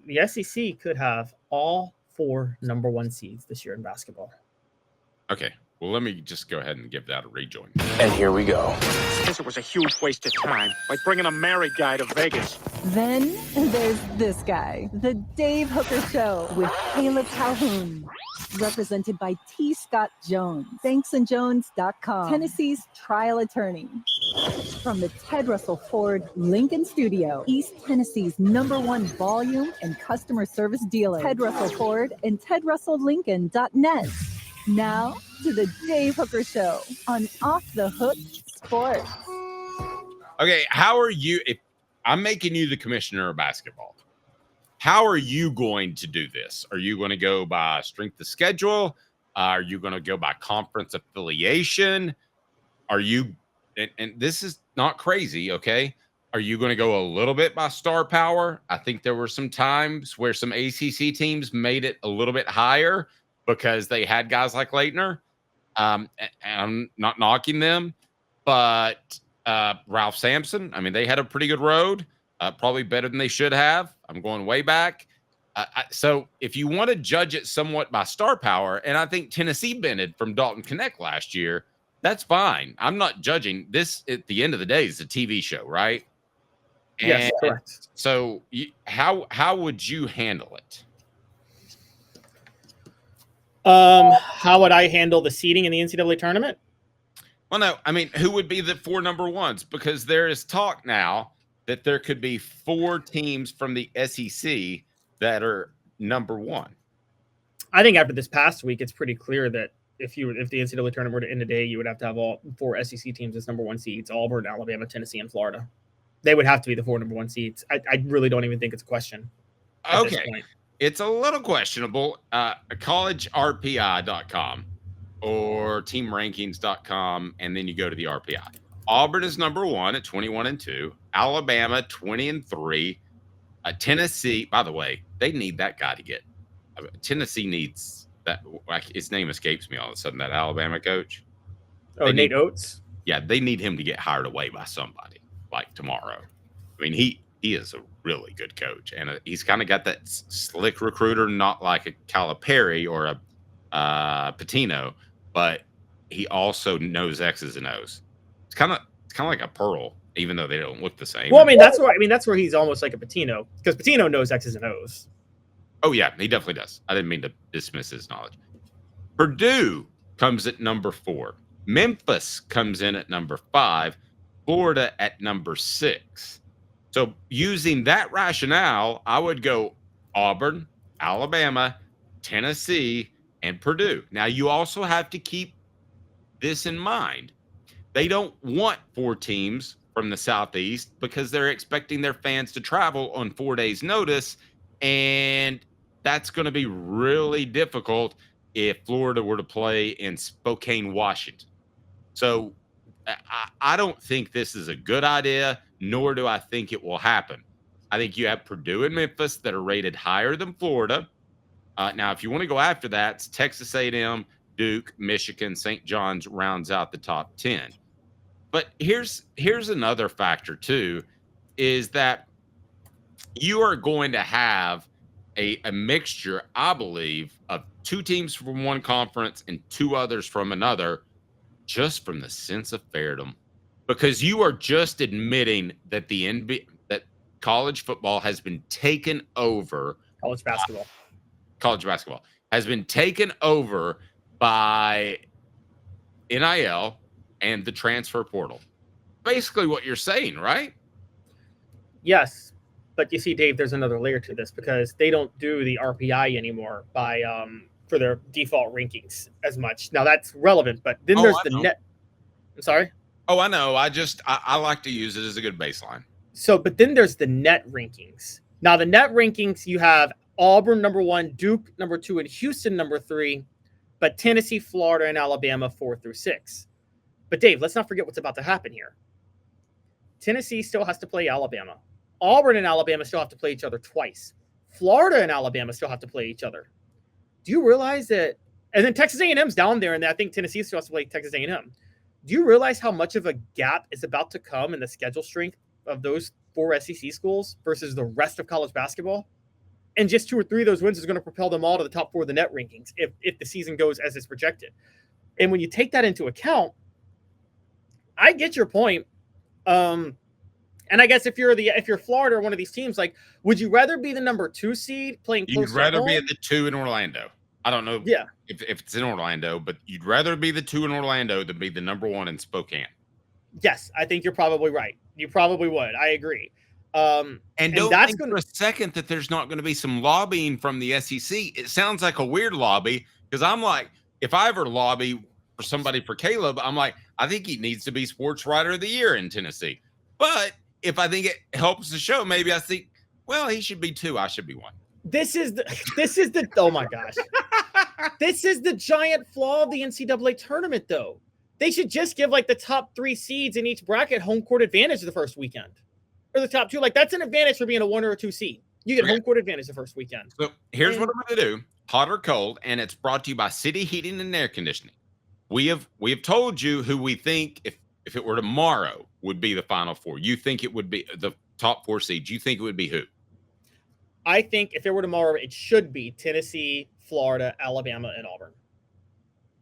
the SEC could have all 4 number 1 seeds this year in basketball. Okay. Well, let me just go ahead and give that a rejoin. And here we go. This was a huge waste of time, like bringing a married guy to Vegas. Then there's this guy, the Dave Hooker Show with Caleb Calhoun. Represented by T. Scott Jones, banksandjones.com, Tennessee's trial attorney. From the Ted Russell Ford Lincoln Studio, East Tennessee's #1 volume and customer service dealer, Ted Russell Ford and TedRussellLincoln.net. Now to the Dave Hooker Show on Off the Hook Sports. Okay, how are you? If I'm making you the commissioner of basketball, how are you going to do this? Are you going to go by strength of schedule? Are you going to go by conference affiliation? Are you, and this is not crazy, okay? Are you going to go a little bit by star power? I think there were some times where some ACC teams made it a little bit higher because they had guys like Leitner. And I'm not knocking them, but Ralph Sampson, I mean, they had a pretty good road. Probably better than they should have. I'm going way back. So if you want to judge it somewhat by star power, and I think Tennessee benefited from Dalton Connect last year, that's fine. I'm not judging this. At the end of the day, it's a TV show, right? Yes, correct. So how would you handle it? How would I handle the seeding in the NCAA tournament? Well, no, I mean, who would be the 4 number 1s? Because there is talk now that there could be 4 teams from the SEC that are number 1. I think after this past week, it's pretty clear that if the NCAA tournament were to end today, you would have to have all 4 SEC teams as number 1 seeds: Auburn, Alabama, Tennessee, and Florida. They would have to be the 4 number 1 seeds. I really don't even think it's a question. Okay, it's a little questionable. collegerpi.com or teamrankings.com, and then you go to the RPI. Auburn is number 1 at 21-2. Alabama 20-3. Tennessee, by the way, they need that guy to get. Tennessee needs that. His name escapes me all of a sudden. That Alabama coach. Oh, Nate Oates. Yeah, they need him to get hired away by somebody like tomorrow. I mean, he is a really good coach, and he's kind of got that slick recruiter, not like a Calipari or a Patino, but he also knows X's and O's. It's kind of like a Pearl, even though they don't look the same. Well, I mean, that's where he's almost like a Patino, because Patino knows X's and O's. Oh yeah, he definitely does. I didn't mean to dismiss his knowledge. Purdue comes at number 4. Memphis comes in at number 5. Florida at number 6. So using that rationale, I would go Auburn, Alabama, Tennessee, and Purdue. Now, you also have to keep this in mind. They don't want 4 teams from the Southeast because they're expecting their fans to travel on 4 days' notice, and that's going to be really difficult if Florida were to play in Spokane, Washington. So I don't think this is a good idea, nor do I think it will happen. I think you have Purdue and Memphis that are rated higher than Florida. Now, if you want to go after that, it's Texas A&M, Duke, Michigan, St. John's rounds out the top 10. But here's another factor, too, is that you are going to have a mixture, I believe, of 2 teams from one conference and 2 others from another, just from the sense of fairness. Because you are just admitting that that college football has been taken over. College basketball has been taken over by NIL and the transfer portal. Basically what you're saying, right? Yes. But you see, Dave, there's another layer to this because they don't do the RPI anymore for their default rankings as much. Now that's relevant, but then there's the net. I'm sorry? Oh, I know. I like to use it as a good baseline. So, but then there's the net rankings. Now the net rankings, you have Auburn number 1, Duke number 2, and Houston number 3, but Tennessee, Florida, and Alabama 4 through 6. But Dave, let's not forget what's about to happen here. Tennessee still has to play Alabama. Auburn and Alabama still have to play each other twice. Florida and Alabama still have to play each other. Do you realize that? And then Texas A&M's down there, and I think Tennessee still has to play Texas A&M. Do you realize how much of a gap is about to come in the schedule strength of those 4 SEC schools versus the rest of college basketball? And just 2 or 3 of those wins is going to propel them all to the top 4 of the net rankings if the season goes as it's projected. And when you take that into account, I get your point. And I guess if you're Florida or one of these teams, like, would you rather be the number 2 seed playing close? You'd rather be at the 2 in Orlando. I don't know if it's in Orlando, but you'd rather be the 2 in Orlando than be the number 1 in Spokane. Yes, I think you're probably right. You probably would. I agree. And don't think for a second that there's not going to be some lobbying from the SEC. It sounds like a weird lobby because I'm like, if I ever lobby for somebody for Caleb, I'm like, I think he needs to be Sports Writer of the Year in Tennessee. But if I think it helps the show, maybe I think, well, he should be 2. I should be 1. This is the oh my gosh. This is the giant flaw of the NCAA tournament, though. They should just give like the top 3 seeds in each bracket home court advantage the first weekend. Or the top 2. Like, that's an advantage for being a 1 or a 2 seed. You get home court advantage the first weekend. So here's what I'm going to do: hot or cold, and it's brought to you by City Heating and Air Conditioning. We have told you who we think, if it were tomorrow, would be the Final 4. You think it would be the top 4 seeds? You think it would be who? I think if it were tomorrow, it should be Tennessee, Florida, Alabama, and Auburn.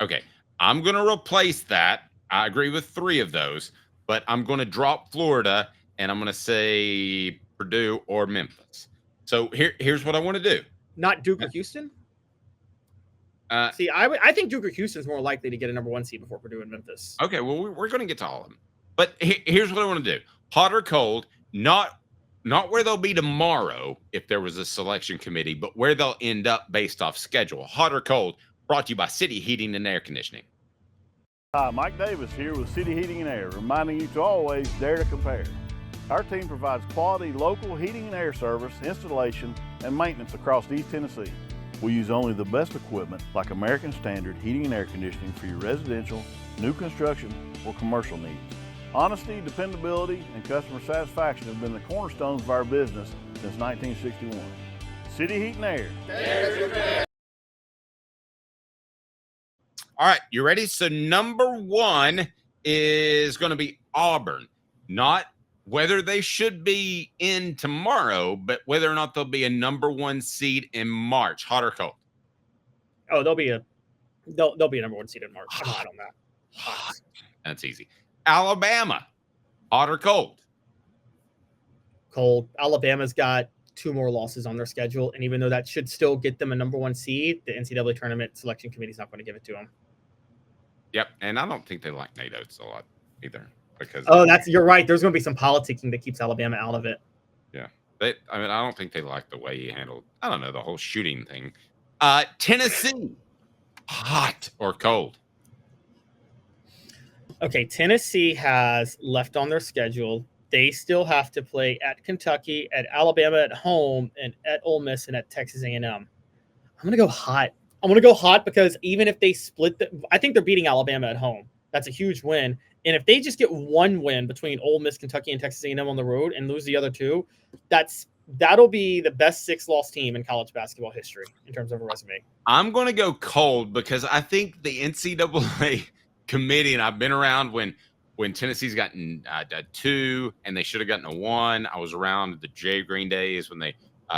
Okay, I'm going to replace that. I agree with 3 of those, but I'm going to drop Florida. And I'm going to say Purdue or Memphis. So here's what I want to do. Not Duke or Houston? See, I think Duke or Houston is more likely to get a number 1 seed before Purdue and Memphis. Okay, well, we're going to get to all of them. But here's what I want to do. Hot or cold, not where they'll be tomorrow if there was a selection committee, but where they'll end up based off schedule. Hot or cold, brought to you by City Heating and Air Conditioning. Hi, Mike Davis here with City Heating and Air, reminding you to always dare to compare. Our team provides quality local heating and air service, installation, and maintenance across East Tennessee. We use only the best equipment like American Standard heating and air conditioning for your residential, new construction, or commercial needs. Honesty, dependability, and customer satisfaction have been the cornerstones of our business since 1961. City Heat and Air. All right, you ready? So number 1 is going to be Auburn. Not whether they should be in tomorrow, but whether or not they'll be a number 1 seed in March. Hot or cold? Oh, they'll be a number 1 seed in March. I'm hot on that. Hot. That's easy. Alabama, hot or cold? Cold. Alabama's got 2 more losses on their schedule, and even though that should still get them a number 1 seed, the NCAA tournament selection committee is not going to give it to them. Yep, and I don't think they like Nate Oates a lot either. Because you're right. There's going to be some politicking that keeps Alabama out of it. Yeah, I don't think they like the way he handled, I don't know, the whole shooting thing. Tennessee, hot or cold? Okay, Tennessee has left on their schedule. They still have to play at Kentucky, at Alabama at home, and at Ole Miss and at Texas A&M. I'm going to go hot. I'm going to go hot because even if they split, I think they're beating Alabama at home. That's a huge win. And if they just get 1 win between Ole Miss, Kentucky, and Texas A&M on the road and lose the other 2, that'll be the best 6-loss team in college basketball history in terms of a resume. I'm going to go cold because I think the NCAA committee, and I've been around when Tennessee's gotten a 2 and they should have gotten a 1. I was around the Jay Green days when they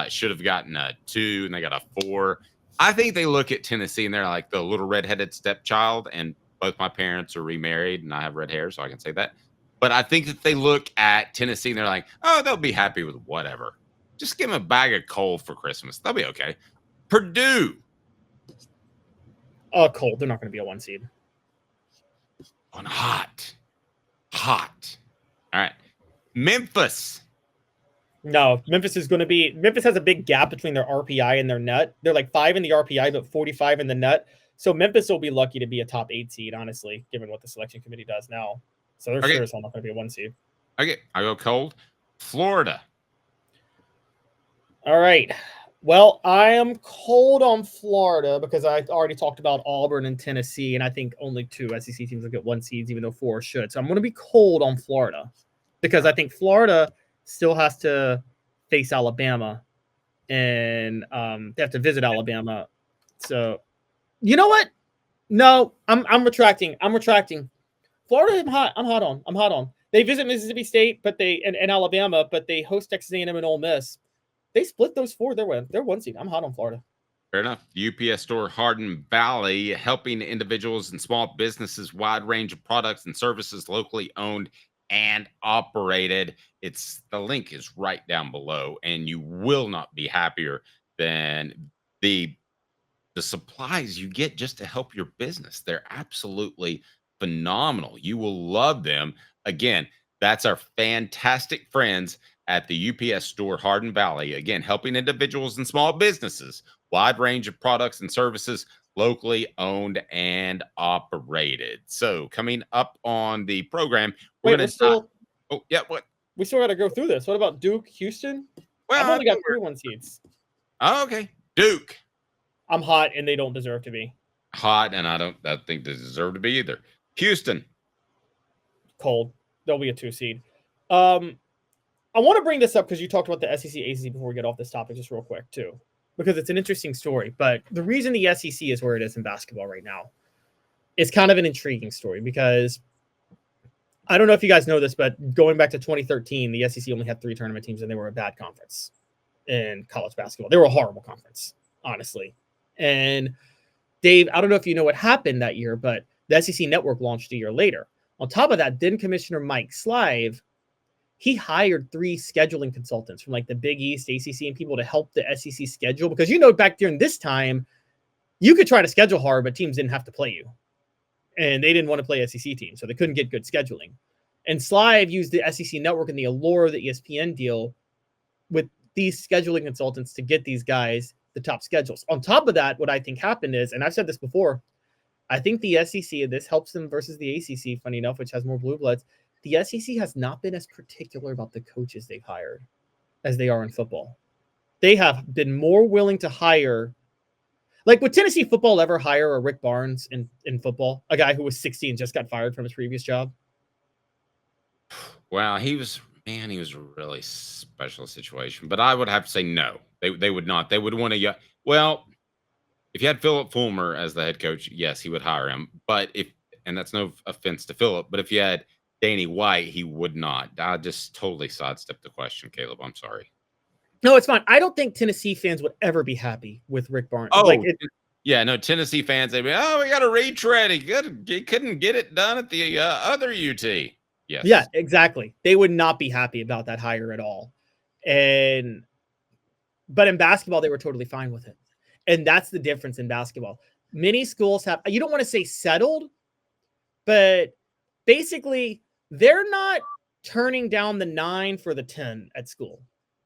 should have gotten a 2 and they got a 4. I think they look at Tennessee and they're like the little redheaded stepchild, and both my parents are remarried and I have red hair, so I can say that. But I think that they look at Tennessee and they're like, oh, they'll be happy with whatever. Just give them a bag of coal for Christmas. They'll be okay. Purdue. Oh, cold. They're not going to be a 1 seed. On hot. Hot. All right. Memphis. No, Memphis has a big gap between their RPI and their net. They're like 5 in the RPI, but 45 in the net. So Memphis will be lucky to be a top 8 seed, honestly, given what the selection committee does now. So they're sure as hell not going to be a 1 seed. Okay, I go cold. Florida. All right. Well, I am cold on Florida because I already talked about Auburn and Tennessee, and I think only 2 SEC teams will get 1 seeds, even though 4 should. So I'm going to be cold on Florida because I think Florida still has to face Alabama, and they have to visit Alabama. So, you know what? No, I'm retracting. Florida, I'm hot on. They visit Mississippi State, and Alabama, but they host Texas A&M and Ole Miss. they split those four. They're one seed. I'm hot on Florida. Fair enough. The UPS store Hardin Valley, helping individuals and small businesses, wide range of products and services locally owned and operated. The link is right down below, and you will not be happier than the supplies you get just to help your business. They're absolutely phenomenal. You will love them. Again, that's our fantastic friends at the UPS store Hardin Valley. Again, helping individuals and small businesses, wide range of products and services, locally owned and operated. So coming up on the program, Wait, we're still. Oh, yeah. What? We still got to go through this. What about Duke, Houston? Well, I've only got 3 1 seeds. Oh, okay. Duke. I'm hot, and they don't deserve to be. Hot, and I think they deserve to be either. Houston. Cold. They'll be a 2 seed. I want to bring this up because you talked about the SEC, ACC before we get off this topic just real quick, too, because it's an interesting story. But the reason the SEC is where it is in basketball right now is kind of an intriguing story because I don't know if you guys know this, but going back to 2013, the SEC only had 3 tournament teams, and they were a bad conference in college basketball. They were a horrible conference, honestly. And Dave, I don't know if you know what happened that year, but the SEC network launched a year later. On top of that, then Commissioner Mike Slive, he hired 3 scheduling consultants from like the Big East, ACC, and people to help the SEC schedule. Because, back during this time, you could try to schedule hard, but teams didn't have to play you. And they didn't want to play SEC teams, so they couldn't get good scheduling. And Slive used the SEC network and the allure of the ESPN deal with these scheduling consultants to get these guys the top schedules. On top of that, what I think happened is, and I've said this before, I think the SEC, and this helps them versus the ACC, funny enough, which has more blue bloods, the SEC has not been as particular about the coaches they've hired as they are in football. They have been more willing to hire, like, would Tennessee football ever hire a Rick Barnes in football, a guy who was 60 and just got fired from his previous job? Wow, he was a really special situation, but I would have to say no. They would not. They would want to. Well, if you had Philip Fulmer as the head coach, yes, he would hire him. But and that's no offense to Philip, but if you had Danny White, he would not. I just totally sidestepped the question, Caleb. I'm sorry. No, it's fine. I don't think Tennessee fans would ever be happy with Rick Barnes. Oh, no, Tennessee fans, they'd be, we got a retread. He couldn't get it done at the other UT. Yes. Yeah, exactly. They would not be happy about that hire at all. But in basketball, they were totally fine with it. And that's the difference in basketball. Many schools have, you don't want to say settled, but basically they're not turning down the 9 for the 10 at school.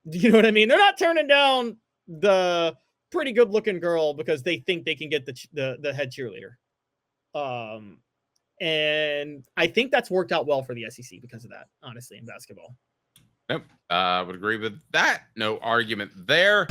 Do you know what I mean? They're not turning down the pretty good looking girl because they think they can get the head cheerleader. And I think that's worked out well for the SEC because of that, honestly, in basketball. Yep, I would agree with that. No argument there.